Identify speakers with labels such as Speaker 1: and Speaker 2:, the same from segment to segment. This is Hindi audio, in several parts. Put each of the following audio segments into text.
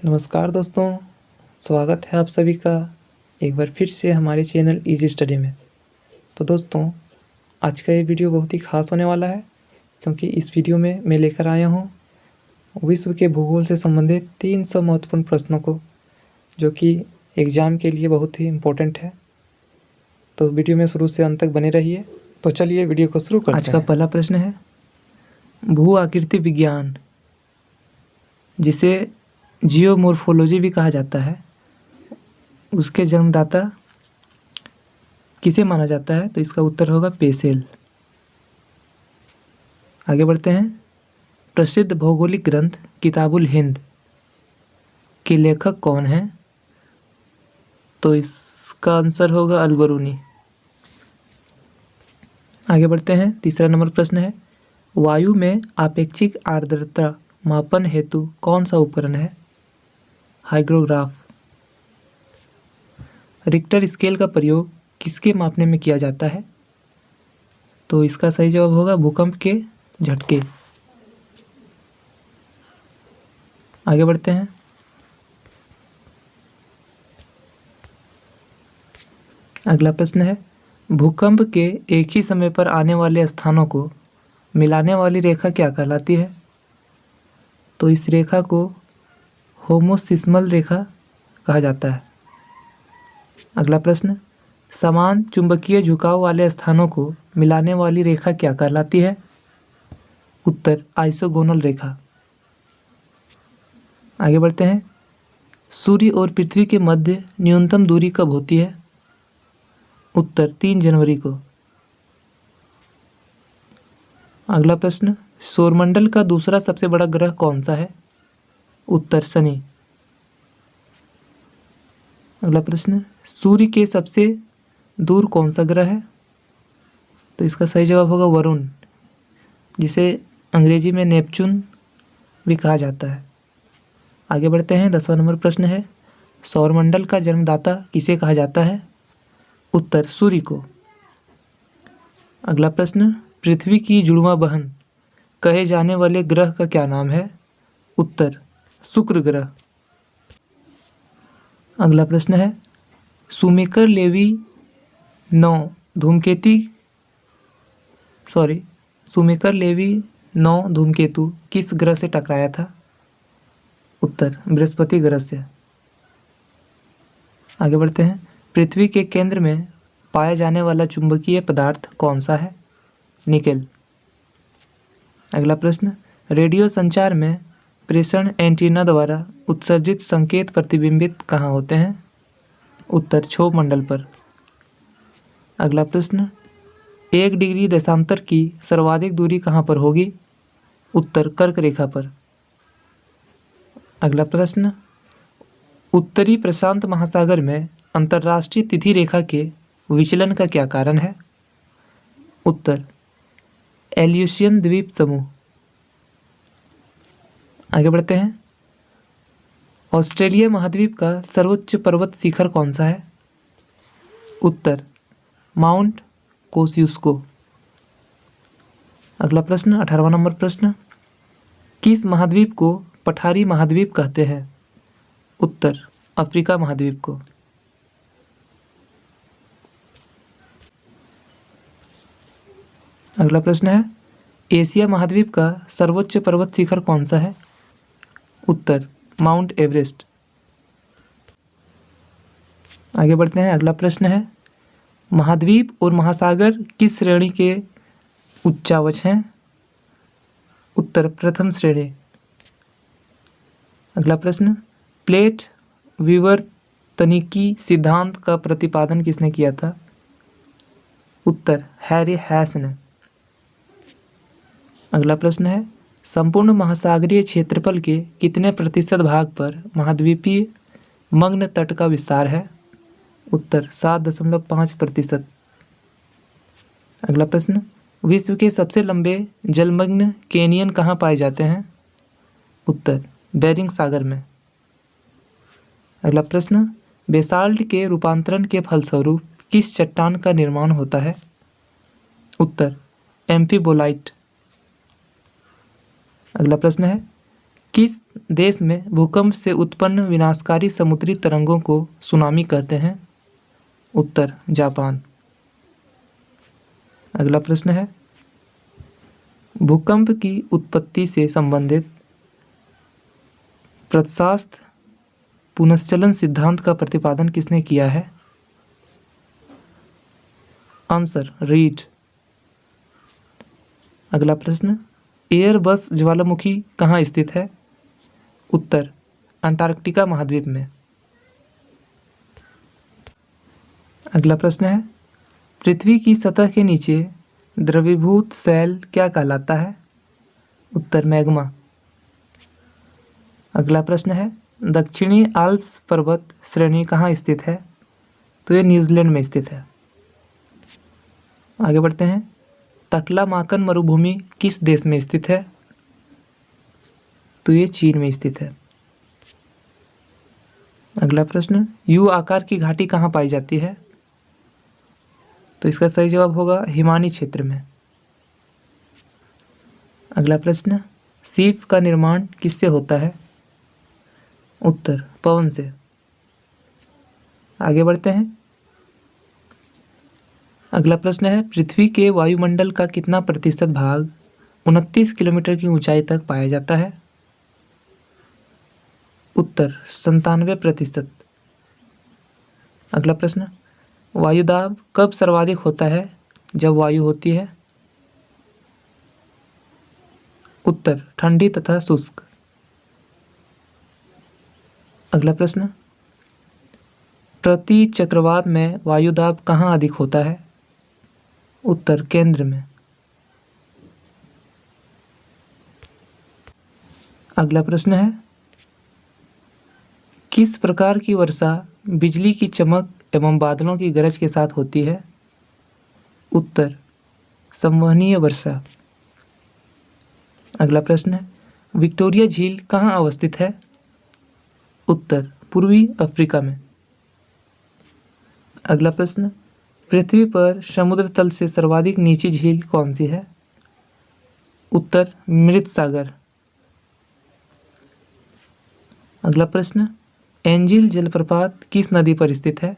Speaker 1: नमस्कार दोस्तों, स्वागत है आप सभी का एक बार फिर से हमारे चैनल इजी स्टडी में। तो दोस्तों, आज का ये वीडियो बहुत ही ख़ास होने वाला है क्योंकि इस वीडियो में मैं लेकर आया हूँ विश्व के भूगोल से संबंधित 300 महत्वपूर्ण प्रश्नों को, जो कि एग्ज़ाम के लिए बहुत ही इम्पोर्टेंट है। तो वीडियो में शुरू से अंत तक बने रहिए। तो चलिए वीडियो को शुरू करते हैं।
Speaker 2: आज का पहला प्रश्न है, भू आकृति विज्ञान, जिसे जियोमॉर्फोलॉजी भी कहा जाता है, उसके जन्मदाता किसे माना जाता है? तो इसका उत्तर होगा पेसेल। आगे बढ़ते हैं। प्रसिद्ध भौगोलिक ग्रंथ किताबुल हिंद के लेखक कौन हैं? तो इसका आंसर होगा अल-बरूनी। आगे बढ़ते हैं। तीसरा नंबर प्रश्न है, वायु में आपेक्षिक आर्द्रता मापन हेतु कौन सा उपकरण है? हाइग्रोग्राफ। रिक्टर स्केल का प्रयोग किसके मापने में किया जाता है? तो इसका सही जवाब होगा भूकंप के झटके। आगे बढ़ते हैं। अगला प्रश्न है, भूकंप के एक ही समय पर आने वाले स्थानों को मिलाने वाली रेखा क्या कहलाती है? तो इस रेखा को होमोसिस्मल रेखा कहा जाता है। अगला प्रश्न, समान चुंबकीय झुकाव वाले स्थानों को मिलाने वाली रेखा क्या कहलाती है? उत्तर आइसोगोनल रेखा। आगे बढ़ते हैं। सूर्य और पृथ्वी के मध्य न्यूनतम दूरी कब होती है? उत्तर 3 जनवरी को। अगला प्रश्न, सौरमंडल का दूसरा सबसे बड़ा ग्रह कौन सा है? उत्तर शनि। अगला प्रश्न, सूर्य के सबसे दूर कौन सा ग्रह है? तो इसका सही जवाब होगा वरुण, जिसे अंग्रेजी में नेपच्यून भी कहा जाता है। आगे बढ़ते हैं। 10वां नंबर प्रश्न है, सौरमंडल का जन्मदाता किसे कहा जाता है? उत्तर सूर्य को। अगला प्रश्न, पृथ्वी की जुड़वां बहन कहे जाने वाले ग्रह का क्या नाम है? उत्तर शुक्र ग्रह। अगला प्रश्न है, शुमेकर लेवी 9 धूमकेतु किस ग्रह से टकराया था? उत्तर बृहस्पति ग्रह से। आगे बढ़ते हैं। पृथ्वी के केंद्र में पाया जाने वाला चुंबकीय पदार्थ कौन सा है? निकेल। अगला प्रश्न, रेडियो संचार में प्रेषण एंटीना द्वारा उत्सर्जित संकेत प्रतिबिंबित कहाँ होते हैं? उत्तर क्षोभ मंडल पर। अगला प्रश्न, 1 डिग्री देशांतर की सर्वाधिक दूरी कहाँ पर होगी? उत्तर कर्क रेखा पर। अगला प्रश्न, उत्तरी प्रशांत महासागर में अंतर्राष्ट्रीय तिथि रेखा के विचलन का क्या कारण है? उत्तर एल्यूशियन द्वीप समूह। आगे बढ़ते हैं। ऑस्ट्रेलिया महाद्वीप का सर्वोच्च पर्वत शिखर कौन सा है? उत्तर माउंट कोस्युस्को। अगला प्रश्न, 18वां नंबर प्रश्न, किस महाद्वीप को पठारी महाद्वीप कहते हैं? उत्तर अफ्रीका महाद्वीप को। अगला प्रश्न है, एशिया महाद्वीप का सर्वोच्च पर्वत शिखर कौन सा है? उत्तर माउंट एवरेस्ट। आगे बढ़ते हैं। अगला प्रश्न है, महाद्वीप और महासागर किस श्रेणी के उच्चावच हैं? उत्तर प्रथम श्रेणी। अगला प्रश्न, प्लेट विवर्तनिकी सिद्धांत का प्रतिपादन किसने किया था? उत्तर हैरी हैस ने। अगला प्रश्न है, संपूर्ण महासागरीय क्षेत्रफल के कितने प्रतिशत भाग पर महाद्वीपीय मग्न तट का विस्तार है? उत्तर 7.5%। अगला प्रश्न, विश्व के सबसे लंबे जलमग्न कैनियन कहाँ पाए जाते हैं? उत्तर बेरिंग सागर में। अगला प्रश्न, बेसाल्ट के रूपांतरण के फलस्वरूप किस चट्टान का निर्माण होता है? उत्तर एम्फीबोलाइट। अगला प्रश्न है, किस देश में भूकंप से उत्पन्न विनाशकारी समुद्री तरंगों को सुनामी कहते हैं? उत्तर जापान। अगला प्रश्न है, भूकंप की उत्पत्ति से संबंधित प्रत्यास्थ पुनश्चलन सिद्धांत का प्रतिपादन किसने किया है? Answer read. अगला प्रश्न, एयरबस ज्वालामुखी कहाँ स्थित है? उत्तर अंटार्कटिका महाद्वीप में। अगला प्रश्न है, पृथ्वी की सतह के नीचे द्रवीभूत शैल क्या कहलाता है? उत्तर मैग्मा। अगला प्रश्न है, दक्षिणी आल्प्स पर्वत श्रेणी कहाँ स्थित है? तो ये न्यूजीलैंड में स्थित है। आगे बढ़ते हैं, तकलामाकन मरुभूमि किस देश में स्थित है? तो ये चीन में स्थित है। अगला प्रश्न, यू आकार की घाटी कहाँ पाई जाती है? तो इसका सही जवाब होगा हिमानी क्षेत्र में। अगला प्रश्न, सीप का निर्माण किससे होता है? उत्तर पवन से। आगे बढ़ते हैं, अगला प्रश्न है, पृथ्वी के वायुमंडल का कितना प्रतिशत भाग 29 किलोमीटर की ऊंचाई तक पाया जाता है? उत्तर 97%। अगला प्रश्न, वायुदाब कब सर्वाधिक होता है? जब वायु होती है? उत्तर ठंडी तथा शुष्क। अगला प्रश्न, प्रति चक्रवात में वायुदाब कहाँ अधिक होता है? उत्तर केंद्र में। अगला प्रश्न है, किस प्रकार की वर्षा बिजली की चमक एवं बादलों की गरज के साथ होती है? उत्तर संवहनीय वर्षा। अगला प्रश्न है, विक्टोरिया झील कहाँ अवस्थित है? उत्तर पूर्वी अफ्रीका में। अगला प्रश्न, पृथ्वी पर समुद्र तल से सर्वाधिक नीची झील कौन सी है? उत्तर मृत सागर। अगला प्रश्न, एंजिल जलप्रपात किस नदी पर स्थित है?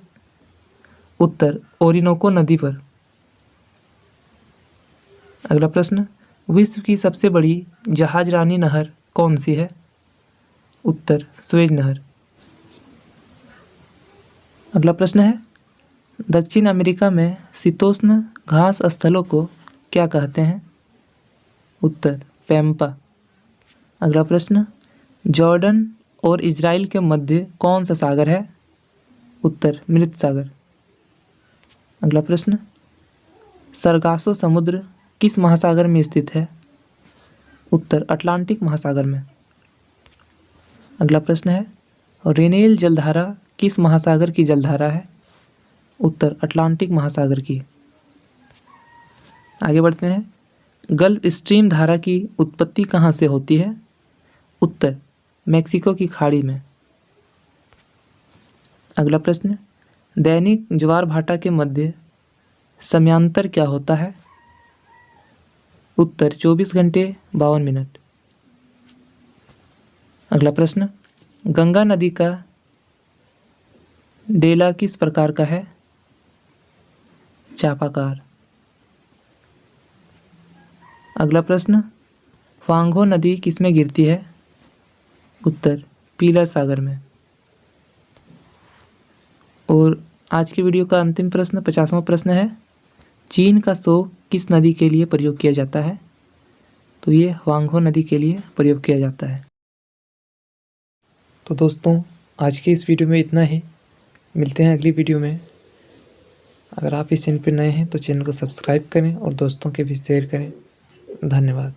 Speaker 2: उत्तर ओरिनोको नदी पर। अगला प्रश्न, विश्व की सबसे बड़ी जहाजरानी नहर कौन सी है? उत्तर सुएज नहर। अगला प्रश्न है, दक्षिण अमेरिका में शीतोष्ण घास स्थलों को क्या कहते हैं? उत्तर पैम्पा। अगला प्रश्न, जॉर्डन और इजराइल के मध्य कौन सा सागर है? उत्तर मृत सागर। अगला प्रश्न, सरगासो समुद्र किस महासागर में स्थित है? उत्तर अटलांटिक महासागर में। अगला प्रश्न है, रेनेल जलधारा किस महासागर की जलधारा है? उत्तर अटलांटिक महासागर की। आगे बढ़ते हैं, गल्फ स्ट्रीम धारा की उत्पत्ति कहाँ से होती है? उत्तर मैक्सिको की खाड़ी में। अगला प्रश्न, दैनिक ज्वार भाटा के मध्य समयांतर क्या होता है? उत्तर 24 घंटे 52 मिनट। अगला प्रश्न, गंगा नदी का डेला किस प्रकार का है? चापाकार। अगला प्रश्न, फांगो नदी किसमें गिरती है? उत्तर पीला सागर में। और आज की वीडियो का अंतिम प्रश्न 50वां प्रश्न है, चीन का शो किस नदी के लिए प्रयोग किया जाता है? तो ये ह्वांगहो नदी के लिए प्रयोग किया जाता है।
Speaker 1: तो दोस्तों, आज की इस वीडियो में इतना ही। मिलते हैं अगली वीडियो में। अगर आप इस चैनल पर नए हैं तो चैनल को सब्सक्राइब करें और दोस्तों के भी शेयर करें। धन्यवाद।